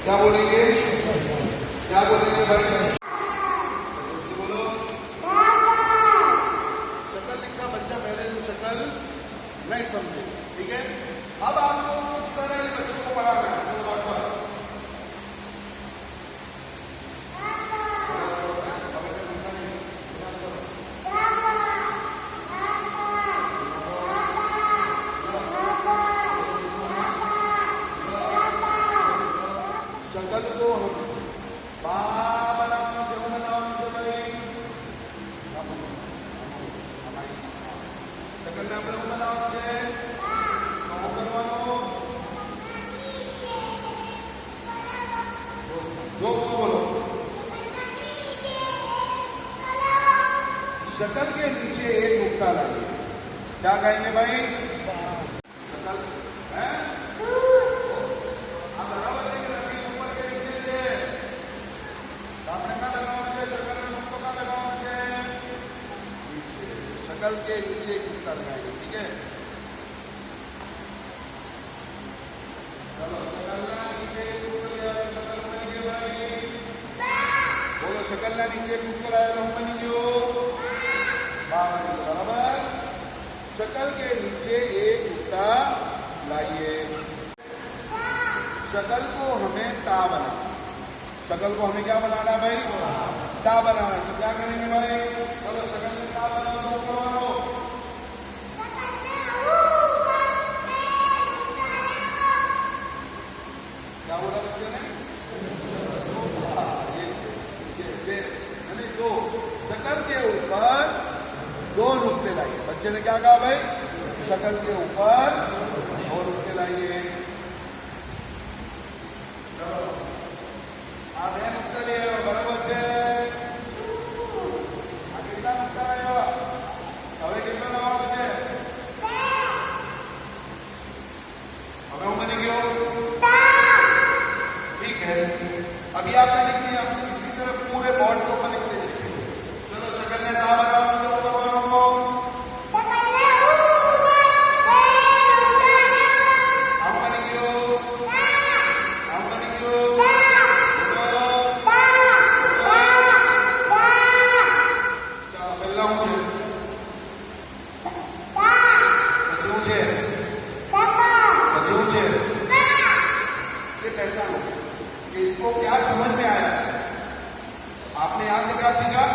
क्या बोलेंगे? क्या बोलेंगे भाई? उससे बोलो शक्ल लिखा बच्चा पहले जो शक्ल नहीं समझे, ठीक है। अब आपको किस तरह बच्चों को पढ़ाना है? शक्ल को શક્કરના આપણે બનાવવાનું છે તો શું કરવાનું? दोस्तों बोलो शक्ल के नीचे एक नुक्ता लाइए। क्या कहेंगे भाई? शक्ल है आप बराबर लेकिन अभी ऊपर के नीचे से आपने क्या लगाओगे? शक्ल में नुक्ता का लगाओगे, शक्ल के नीचे एक नुक्ता लगाएंगे, ठीक है। चलो शक्ल नीचे शक्ल नीचे ऊपर आया तो बन गयो बराबर। शक्ल के नीचे एक नुक्ता लाइए। शक्ल को हमें टा बनाना, शक्ल को हमें क्या बनाना भाई? टा बनाना। तो क्या करेंगे भाई? चलो शक्ल में टा बनाओ तो करवाओ। क्या बोला बच्चे ने? तो शक्ल के ऊपर दो नुक्ते लाइए। बच्चे ने क्या कहा भाई? शक्ल के ऊपर दो नुक्ते लाइए। आप ये नुक्ता ले आओ बराबर છે। આ કેટલા નુક્તા આવ્યા? હવે કેટલો લાવવાનો છે? હવે હું બની ગયો ठीक है। अभी आपने लिख लिया, इसी तरह पूरे बोर्ड के ऊपर लिखते जाइए। चलो शक्ल ने टा बनाओ तो करवाओ। हम बनी गयो चलो पहला हूँ छे बच्चे छे ये पहचानो कि इसको क्या समझ में आया। आपने यहां से क्या सीखा?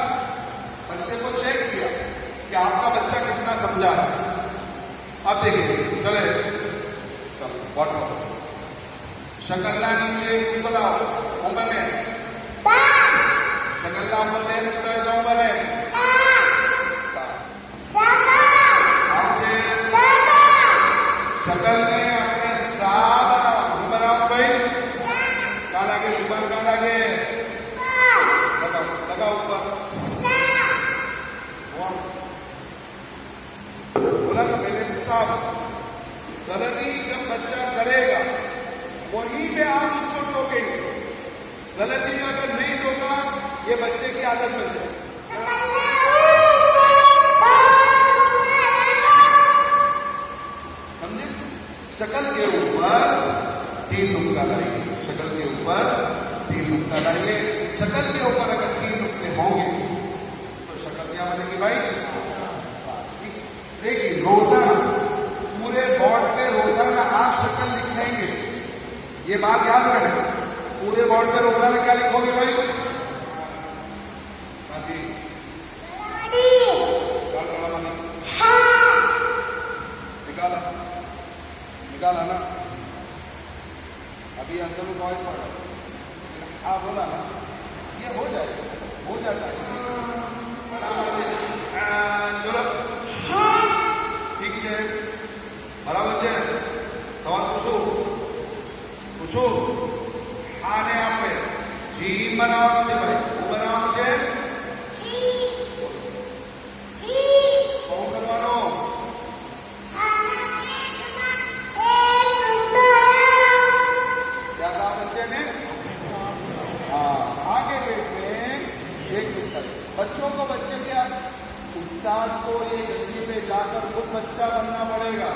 बच्चे को चेक किया कि आपका बच्चा कितना समझा है। अब देखिए चले चलो बॉटम शकल्ला नीचे बनाओ बने शकल्ला बने नुकता है दो बने शकल में अपने बनाओ भाई। क्या लगे जुबान? क्या लगे? लगाओ ऊपर बोला ना पहले साफ। गलती जब बच्चा करेगा वहीं पे आप उसको टोकेंगे। गलती में अगर नहीं टोका ये बच्चे की आदत बन जाए। समझे? शक्ल के ऊपर तीन नुक्ता लाइए। शक्ल के ऊपर तीन नुक्ता लाइए। शक्ल के ऊपर अगर तीन नुक्ते होंगे तो शक्ल क्या बनेगी भाई? देखिए रोजाना पूरे बोर्ड पे रोजाना आप शक्ल लिखेंगे। ये बात याद रखें, पूरे बोर्ड पे रोजाना क्या लिखोगे भाई? निकाला निकाला ना? अभी अंदर में कॉलेज पढ़ रहा। हाँ बोला ना? ये हो जाएगा, हो जाता है। चलो ठीक है बराबर છે। सवाल पूछो हाँ ने आपने जी बनावવાનું છે भाई। શું બનાવવાનું છે? શું કરવાનો? क्या कहा बच्चे ने? हाँ आगे पेट में एक नुक्ता। बच्चों को बच्चे क्या उस्ताद को ये जल्दी पे जाकर खुद बच्चा बनना पड़ेगा।